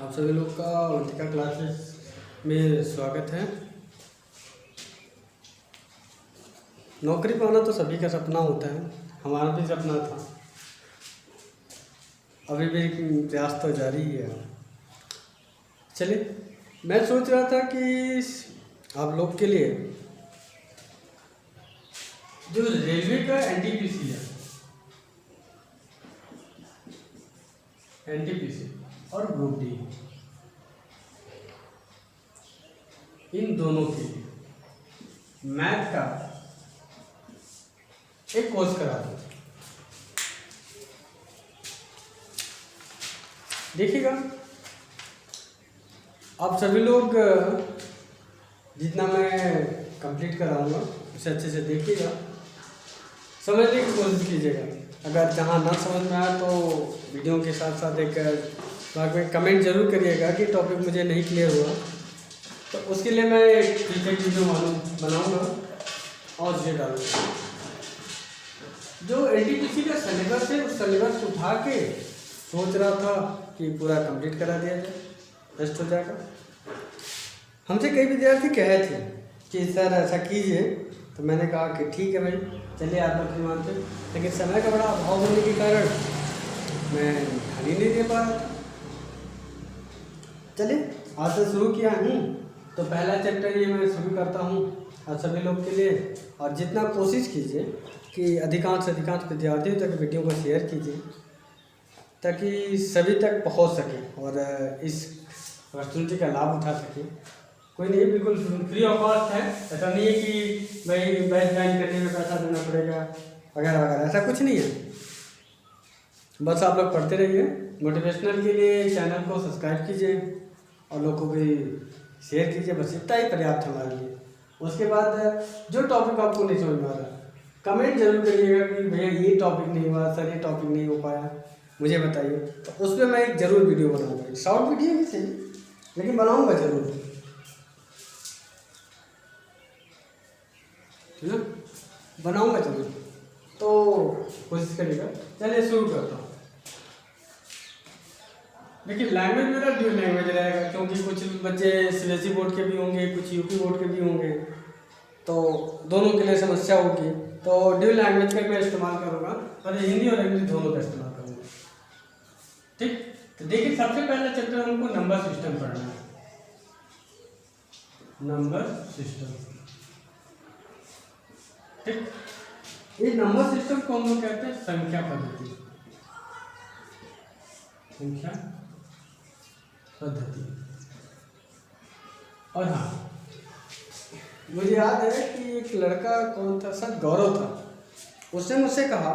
आप सभी लोग का अवंतिका क्लासेस में स्वागत है। नौकरी पाना तो सभी का सपना होता है, हमारा भी सपना था। अभी भी प्रयास तो जारी ही है। चलिए, मैं सोच रहा था कि आप लोग के लिए जो रेलवे का एनटीपीसी है, एनटीपीसी और ग्रुप डी, इन दोनों के लिए मैथ का एक कोर्स करा दो। देखिएगा, आप सभी लोग जितना मैं कंप्लीट कराऊंगा उसे अच्छे से देखिएगा, समझने की कोशिश कीजिएगा। अगर जहाँ ना समझ में आए तो वीडियो के साथ साथ एक बाद में कमेंट जरूर करिएगा कि टॉपिक मुझे नहीं क्लियर हुआ, तो उसके लिए मैं एक फीडबैक वीडियो बनाऊंगा और उसे डालूंगा। जो एनटीपीसी का सिलेबस है, उस सिलेबस उठा के सोच रहा था कि पूरा कंप्लीट करा दिया जाए, बेस्ट हो जाएगा। हमसे कई विद्यार्थी कहे थे कि सर ऐसा कीजिए, तो मैंने कहा कि ठीक है भाई, चलिए आप अपनी मानते, लेकिन समय का बड़ा अभाव होने के कारण मैं ध्यान ही नहीं दे पा रहा था। चलिए, आज से शुरू किया हूँ, तो पहला चैप्टर ये मैं शुरू करता हूँ आप सभी लोग के लिए। और जितना कोशिश कीजिए कि अधिकांश से अधिकांश विद्यार्थियों तक वीडियो को शेयर कीजिए, ताकि सभी तक पहुँच सके और इस अपॉर्चुनिटी का लाभ उठा सके। कोई नहीं, बिल्कुल फ्री ऑफ कॉस्ट है। ऐसा नहीं है कि भाई बैच ज्वाइन करने में पैसा देना पड़ेगा वगैरह वगैरह, ऐसा कुछ नहीं है। बस आप लोग पढ़ते रहिए। मोटिवेशनल के लिए चैनल को सब्सक्राइब कीजिए और लोगों को भी शेयर कीजिए, बस इतना ही पर्याप्त हमारे लिए। उसके बाद जो टॉपिक आपको नहीं समझ में आ रहा, कमेंट जरूर करिएगा कि भैया ये टॉपिक नहीं हुआ सर, ये टॉपिक नहीं हो पाया, मुझे बताइए। तो उस पर मैं एक ज़रूर वीडियो बनाऊँगा, शॉर्ट वीडियो भी सही, लेकिन बनाऊँगा ज़रूर, है ना, बनाऊँगा ज़रूर। तो कोशिश करिएगा। चलिए शुरू करता हूँ। देखिए, लैंग्वेज मेरा ड्यूल लैंग्वेज रहेगा, क्योंकि कुछ बच्चे सीबीएसई बोर्ड के भी होंगे, कुछ यूपी बोर्ड के भी होंगे, तो दोनों के लिए समस्या होगी। तो ड्यूल लैंग्वेज का मैं इस्तेमाल करूँगा और हिंदी और इंग्लिश दोनों का इस्तेमाल करूँगा। ठीक, तो देखिए, सबसे पहला चैप्टर हमको नंबर सिस्टम पढ़ना है। नंबर सिस्टम, ठीक। ये नंबर सिस्टम को हम लोग कहते हैं संख्या पद्धति, संख्या पद्धति। और हाँ, मुझे याद है कि एक लड़का, कौन था सर, गौरव था, उसने मुझसे कहा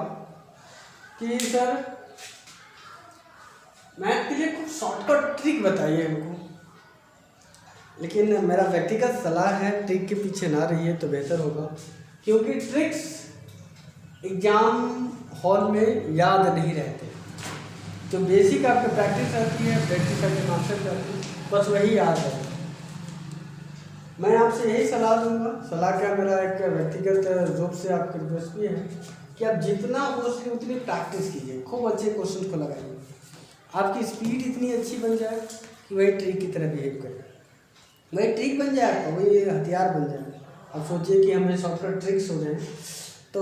कि सर मैथ के लिए कुछ शॉर्टकट ट्रिक बताइए हमको। लेकिन मेरा व्यक्तिगत सलाह है, ट्रिक के पीछे ना रहिए तो बेहतर होगा, क्योंकि ट्रिक्स एग्जाम हॉल में याद नहीं रहते। जो बेसिक आपकी प्रैक्टिस रहती है, प्रैक्टिस करके मास्टर करते हैं, बस वही याद है। मैं आपसे यही सलाह दूंगा, सलाह क्या, मेरा एक व्यक्तिगत रूप से आपकी रिक्वेस्ट भी है कि आप जितना हो सके उतनी प्रैक्टिस कीजिए, खूब अच्छे क्वेश्चन को लगाइए। आपकी स्पीड इतनी अच्छी बन जाए कि वही ट्रिक की तरह बिहेव करे, वही ट्रिक बन जाए, आपका वही हथियार बन जाए। अब सोचिए कि हमें सॉफ्टवेयर ट्रिक्स हो जाए, तो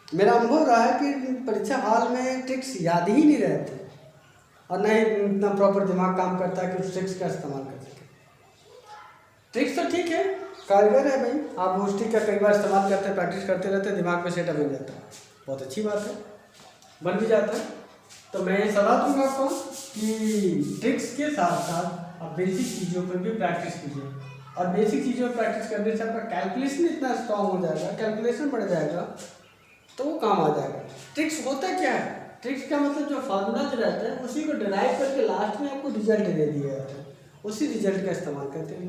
मेरा अनुभव रहा है कि परीक्षा हॉल में ट्रिक्स याद ही नहीं रहते और न ही इतना प्रॉपर दिमाग काम करता है कि उस ट्रिक्स का इस्तेमाल कर सके। ट्रिक्स तो ठीक है, कारगर है भाई, आप उस ट्रिक का कई बार इस्तेमाल करते हैं, प्रैक्टिस करते रहते हैं, दिमाग में सेटअप हो जाता है, बहुत अच्छी बात है, बन भी जाता है। तो मैं ये सलाह दूंगा आपको कि ट्रिक्स के साथ साथ आप बेसिक चीज़ों पर भी प्रैक्टिस कीजिए। और बेसिक चीज़ों पर प्रैक्टिस करने से आपका कैलकुलेशन इतना स्ट्रॉन्ग हो जाएगा, कैलकुलेशन बढ़ जाएगा, तो वो काम आ जाएगा। ट्रिक्स होता क्या है, ट्रिक्स का मतलब जो फार्मूला जो रहता है उसी को डिराइव करके लास्ट में आपको रिजल्ट दे दिया जाता है, उसी रिजल्ट का इस्तेमाल करते हैं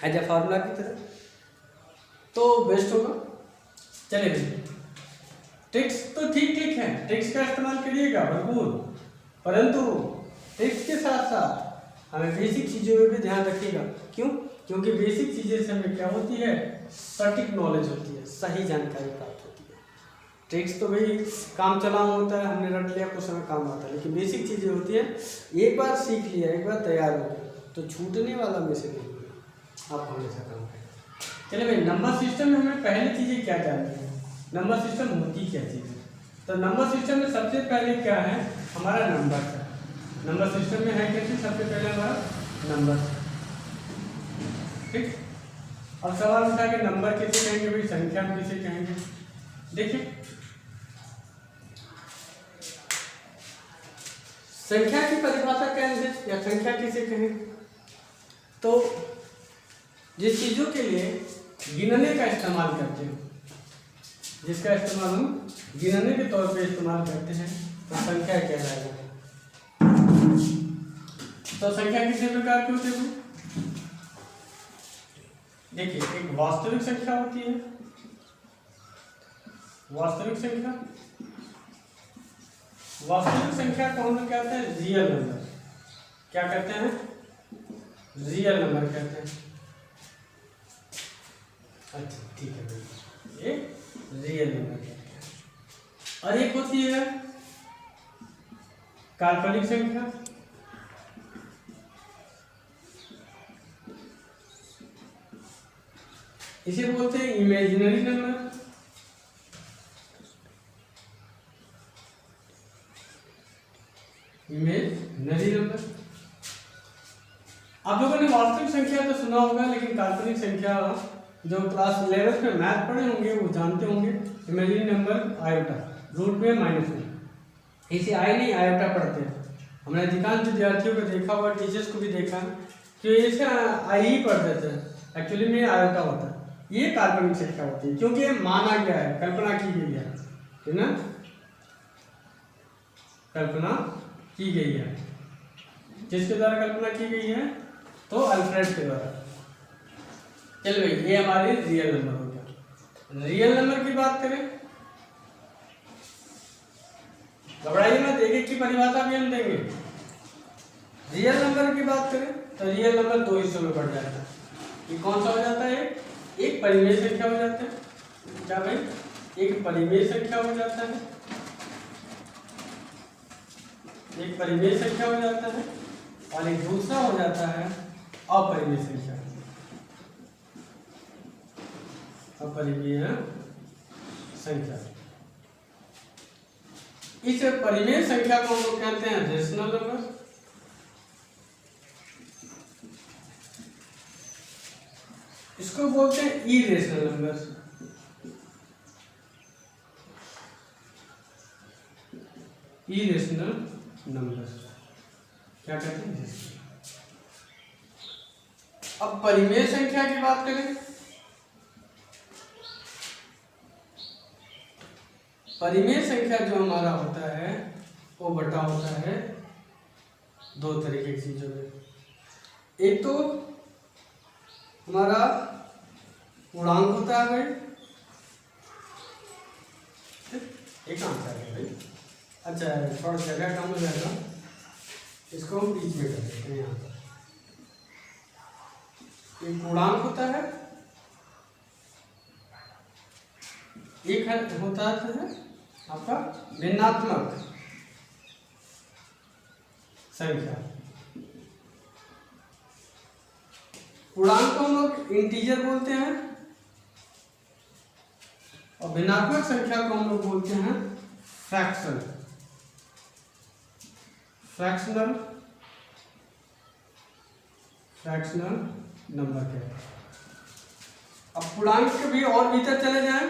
एज ए फार्मूला की तरह, तो बेस्ट होगा। चलिए, ट्रिक्स तो ठीक ठीक है, ट्रिक्स का इस्तेमाल करिएगा भरपूर, परंतु ट्रिक्स के साथ साथ हमें बेसिक चीज़ों में भी ध्यान रखिएगा। क्यों? क्योंकि बेसिक चीज़ें से हमें क्या होती है, सटीक नॉलेज होती है, सही जानकारी प्राप्त होती है। ट्रिक्स तो भाई काम चलाऊ होता है, हमने रट लिया कुछ समय काम आता है, लेकिन बेसिक चीज़ें होती है एक बार सीख लिया, एक बार तैयार हो गया तो छूटने वाला में से नहीं होगा, आप हमेशा काम करें। चलिए भाई, नंबर सिस्टम में हमें पहली चीज़ें क्या जाननी है, नंबर सिस्टम होती क्या चीज़ है। तो नंबर सिस्टम में सबसे पहले क्या है, हमारा नंबर है। नंबर सिस्टम में है कैसे, सबसे पहले हमारा नंबर, ठीक। अब सवाल उठा के नंबर किसे कहेंगे भाई, संख्या किसे कहेंगे। देखिए संख्या की परिभाषा क्या है या संख्या किसे कहें, तो जिस चीज़ों के लिए गिनने का इस्तेमाल करते हैं, जिसका इस्तेमाल हम गिनने के तौर पे इस्तेमाल करते हैं, तो संख्या कहलाएगा। तो संख्या कितने प्रकार की होती है, देखिए एक वास्तविक संख्या होती है, वास्तविक संख्या, वास्तविक संख्या को हम लोग कहते हैं रियल नंबर। क्या कहते हैं, रियल नंबर कहते हैं। अच्छा ठीक है भाई, ये रियल नंबर कहते हैं। और एक होती है काल्पनिक संख्या, इसे बोलते हैं इमेजिनरी नंबर। Imaginary number. आप लोगों ने वास्तविक संख्या तो सुना होगा, लेकिन काल्पनिक संख्या जो क्लास 11 में मैथ पढ़े होंगे वो जानते होंगे। इमेजिनरी नंबर आयोटा, रूट में -1, इसे आई नहीं आयोटा पढ़ते हैं। हमने अधिकांश विद्यार्थियों को देखा हुआ, टीचर्स को भी देखा कि इसे आई ही पढ़ देते हैं, एक्चुअली में आयोटा होता है। ये काल्पनिक संख्या होती है क्योंकि ये माना गया है, कल्पना की गई है ना, कल्पना की गई है। किसके द्वारा कल्पना की गई है, तो अल्फ्रेड के द्वारा। चलो भाई, ये हमारे रियल नंबर हो गया। रियल नंबर की बात करें, घबराइए मत, एक एक की परिभाषा भी हम देंगे। रियल नंबर की बात करें तो रियल नंबर दो हिस्सों में बढ़ जाता है। ये कौन सा हो जाता है, एक परिमेय संख्या हो जाता है। क्या भाई, एक परिमेय संख्या हो जाता है, एक परिमेय संख्या हो जाता है, और एक दूसरा हो जाता है अपरिमेय संख्या। अपरिमेय संख्या, इस परिमेय संख्या को हम लोग कहते हैं रेशनल नंबर। इसको बोलते हैं इरेशनल नंबर। इरेशनल नंबर क्या कहते हैं। अब परिमेय संख्या की बात करें, परिमेय संख्या जो हमारा होता है वो बटा होता है दो तरीके की चीजों में। एक तो हमारा पूर्णांक होता है भाई, एक आंसर है भाई। अच्छा थोड़ा जगह कम हो जाएगा, इसको हम बीच में कर देते हैं। यहाँ पर एक पूर्णांक होता है, एक होता है आपका भिन्नात्मक संख्या। पूर्णांक को हम लोग इंटीजर बोलते हैं और भिन्नात्मक संख्या को हम लोग बोलते हैं फ्रैक्शन, फ्रैक्शनल नंबर के। अब पूर्णांक के भी और भीतर चले जाएं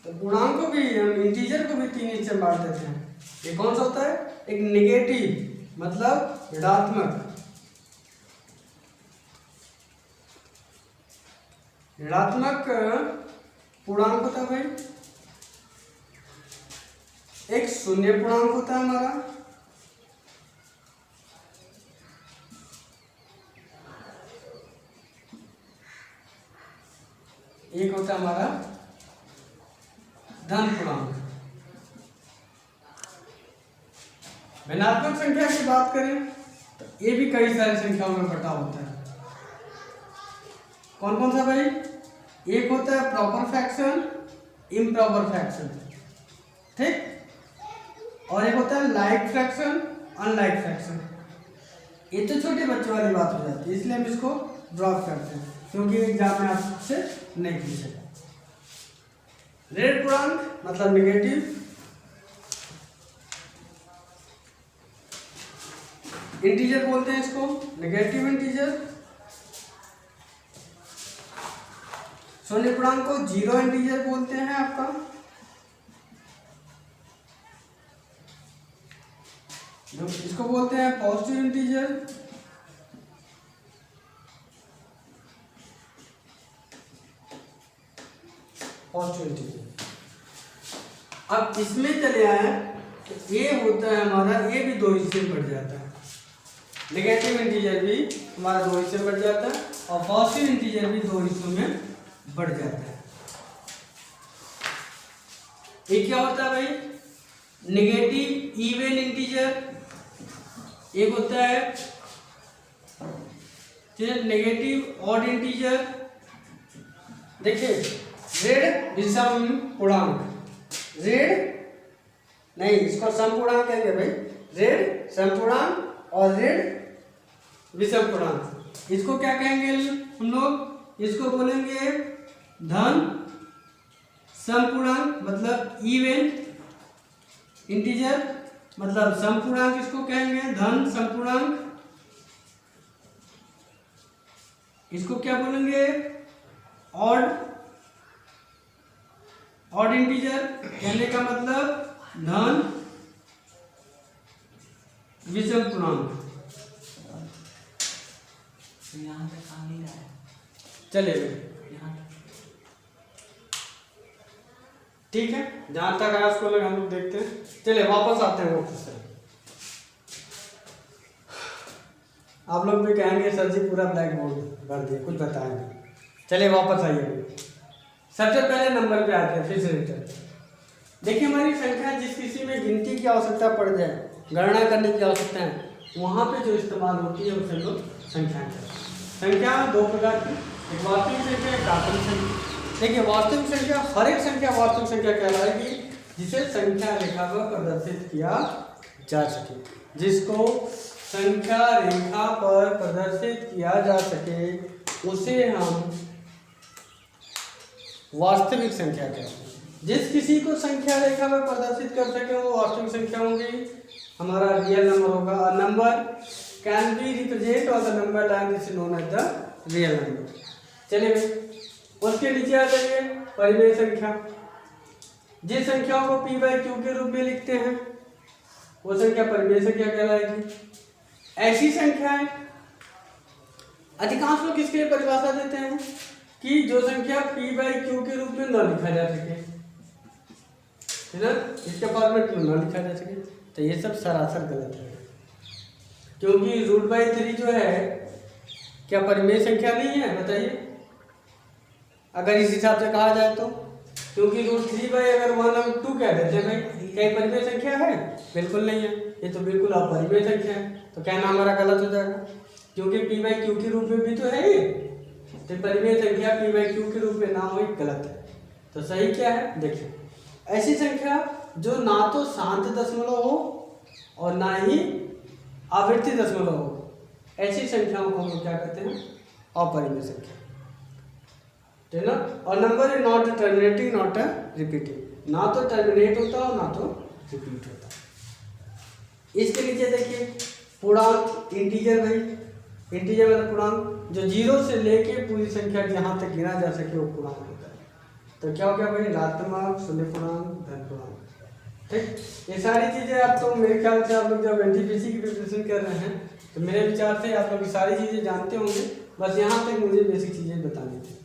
तो पूर्णांक को भी हम इंटीजर को भी तीन हिस्से में बांट देते हैं। ये कौन सा होता है, एक नेगेटिव मतलब ऋणात्मक, ऋणात्मक पूर्णांक होता है भाई। एक शून्य पूर्णांक होता है हमारा, एक होता है हमारा धन पूर्णांक। भिन्नात्मक संख्या की बात करें तो ये भी कई सारी संख्याओं में बटा होता है। कौन कौन सा भाई, एक होता है प्रॉपर फ्रैक्शन, इम्प्रॉपर फ्रैक्शन, ठीक। और एक होता है लाइक फ्रैक्शन, अनलाइक फ्रैक्शन। ये तो छोटे बच्चों वाली बात हो जाती है, इसलिए हम इसको ड्रॉप करते हैं क्योंकि एग्जाम में आपसे नहीं पूछेगा। ऋण पूर्णांक मतलब नेगेटिव, इंटीजर बोलते हैं इसको, नेगेटिव इंटीजर। शून्य पूर्णांक को जीरो इंटीजर बोलते हैं आपका। इसको बोलते हैं पॉजिटिव इंटीजर। Positive integer. अब इसमें चले आए तो ये होता है हमारा, ये भी दो हिस्से में बढ़ जाता है। नेगेटिव इंटीजर भी हमारा दो हिस्से में बढ़ जाता है और पॉजिटिव इंटीजर भी दो हिस्सों में बढ़ जाता है। ये क्या होता है भाई? नेगेटिव इवन इंटीजर, एक होता है नेगेटिव ऑड इंटीजर। देखिए ऋण विषम पूर्णांक, ऋण नहीं, इसको सम पूर्णांक कहेंगे भाई, ऋण सम पूर्णांक और ऋण विषम पूर्णांक। इसको क्या कहेंगे हम लोग? इसको बोलेंगे धन सम पूर्णांक मतलब इवन इंटीजर, मतलब सम पूर्णांक इसको कहेंगे धन सम पूर्णांक। इसको क्या बोलेंगे? ऑड इंटीजर, कहने का मतलब धन विषम पूर्णांक। यहाँ पे काम नहीं रहा है, चलिए ठीक है, जहां तक आया उसको हम लोग देखते हैं। चलिए वापस आते हैं वापस से। आप लोग भी कहेंगे सर जी पूरा ब्लैक बोर्ड भर दिए, कुछ बताएंगे। चलिए वापस आइए, सबसे पहले नंबर पे आते हैं, फिर से रिटर्न। देखिए हमारी संख्या जिस किसी में गिनती की आवश्यकता पड़ जाए, गणना करने की आवश्यकता है, वहाँ पे जो इस्तेमाल होती है उसे लोग संख्या कहते हैं। संख्या दो प्रकार की, एक वास्तविक संख्या, एक काल्पनिक संख्या। देखिए वास्तविक संख्या, हर एक संख्या वास्तविक संख्या कहलाएगी जिसे संख्या रेखा पर प्रदर्शित किया जा सके, जिसको संख्या रेखा पर प्रदर्शित किया जा सके उसे हम वास्तविक संख्या कहते हैं। जिस किसी को संख्या रेखा पर प्रदर्शित कर सके वो वास्तविक संख्या होगी, हमारा रियल नंबर होगा। नंबर कैन बी रिप्रेजेंट और the number line is known as the real number. चलिए उसके नीचे आ जाइए, परिमेय संख्या। जिस संख्याओं को p बाई क्यू के रूप में लिखते हैं वो संख्या परिमेय संख्या कहलाएगी। ऐसी संख्याएं अधिकांश लोग किसके लिए परिभाषा देते हैं कि जो संख्या p बाई क्यू के रूप में न लिखा जा सके, है ना, इसके फॉर्मेट में न लिखा जा सके। तो ये सब सरासर गलत है, क्योंकि √/3 जो है क्या परिमेय संख्या नहीं है? बताइए अगर इस हिसाब से कहा जाए तो, क्योंकि √3 अगर 1/2 कह देते हैं भाई, क्या परिमेय संख्या है? बिल्कुल नहीं है, ये तो बिल्कुल अपरिमेय संख्या है। तो कहना हमारा गलत हो जाएगा, क्योंकि p बाई क्यू के रूप में भी तो है ये, तो परिमेय संख्या p बाई क्यू के रूप में ना हो, गलत है। तो सही क्या है? देखिए ऐसी संख्या जो ना तो शांत दशमलव हो और ना ही आवृत्ति दशमलव हो, ऐसी संख्याओं को हम लोग क्या कहते हैं? अपरिमेय संख्या, है ना। और number is not terminating not repeating, ना तो टर्मिनेट होता और ना तो रिपीट होता। इसके नीचे देखिए पूर्णांक, इंटीजर भाई, इंटीजर मतलब पूर्णांक जो 0 से लेके पूरी संख्या जहाँ तक गिना जा सके वो पूर्णांक होता है। तो क्या हो गया भाई? ऋणात्मक, शून्य पूर्णांक, धन पूर्णांक, ठीक। ये सारी चीज़ें आप तो मेरे ख्याल से आप लोग जब एनटीपीसी की प्रिपरेशन कर रहे हैं तो मेरे विचार से आप लोग सारी चीज़ें जानते होंगे, बस यहाँ तक मुझे बेसिक चीज़ें बतानी थी।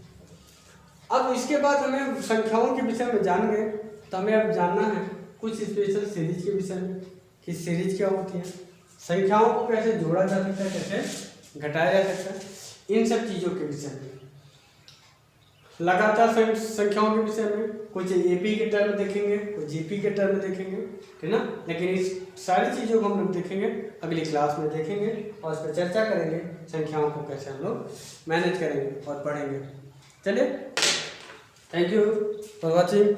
अब इसके बाद हमें संख्याओं के विषय में जान गए तो हमें अब जानना है कुछ स्पेशल सीरीज के विषय में, कि सीरीज क्या होती है, संख्याओं को कैसे जोड़ा जा सकता है, कैसे घटाया जा सकता है, इन सब चीज़ों के विषय में। लगातार संख्याओं के विषय में कुछ एपी के टर्म देखेंगे, कुछ जीपी के टर्म देखेंगे, है ना। लेकिन इस सारी चीज़ों को हम लोग देखेंगे अगली क्लास में देखेंगे और इस पर चर्चा करेंगे, संख्याओं को कैसे हम लोग मैनेज करेंगे और पढ़ेंगे। चलिए, थैंक यू फॉर वॉचिंग।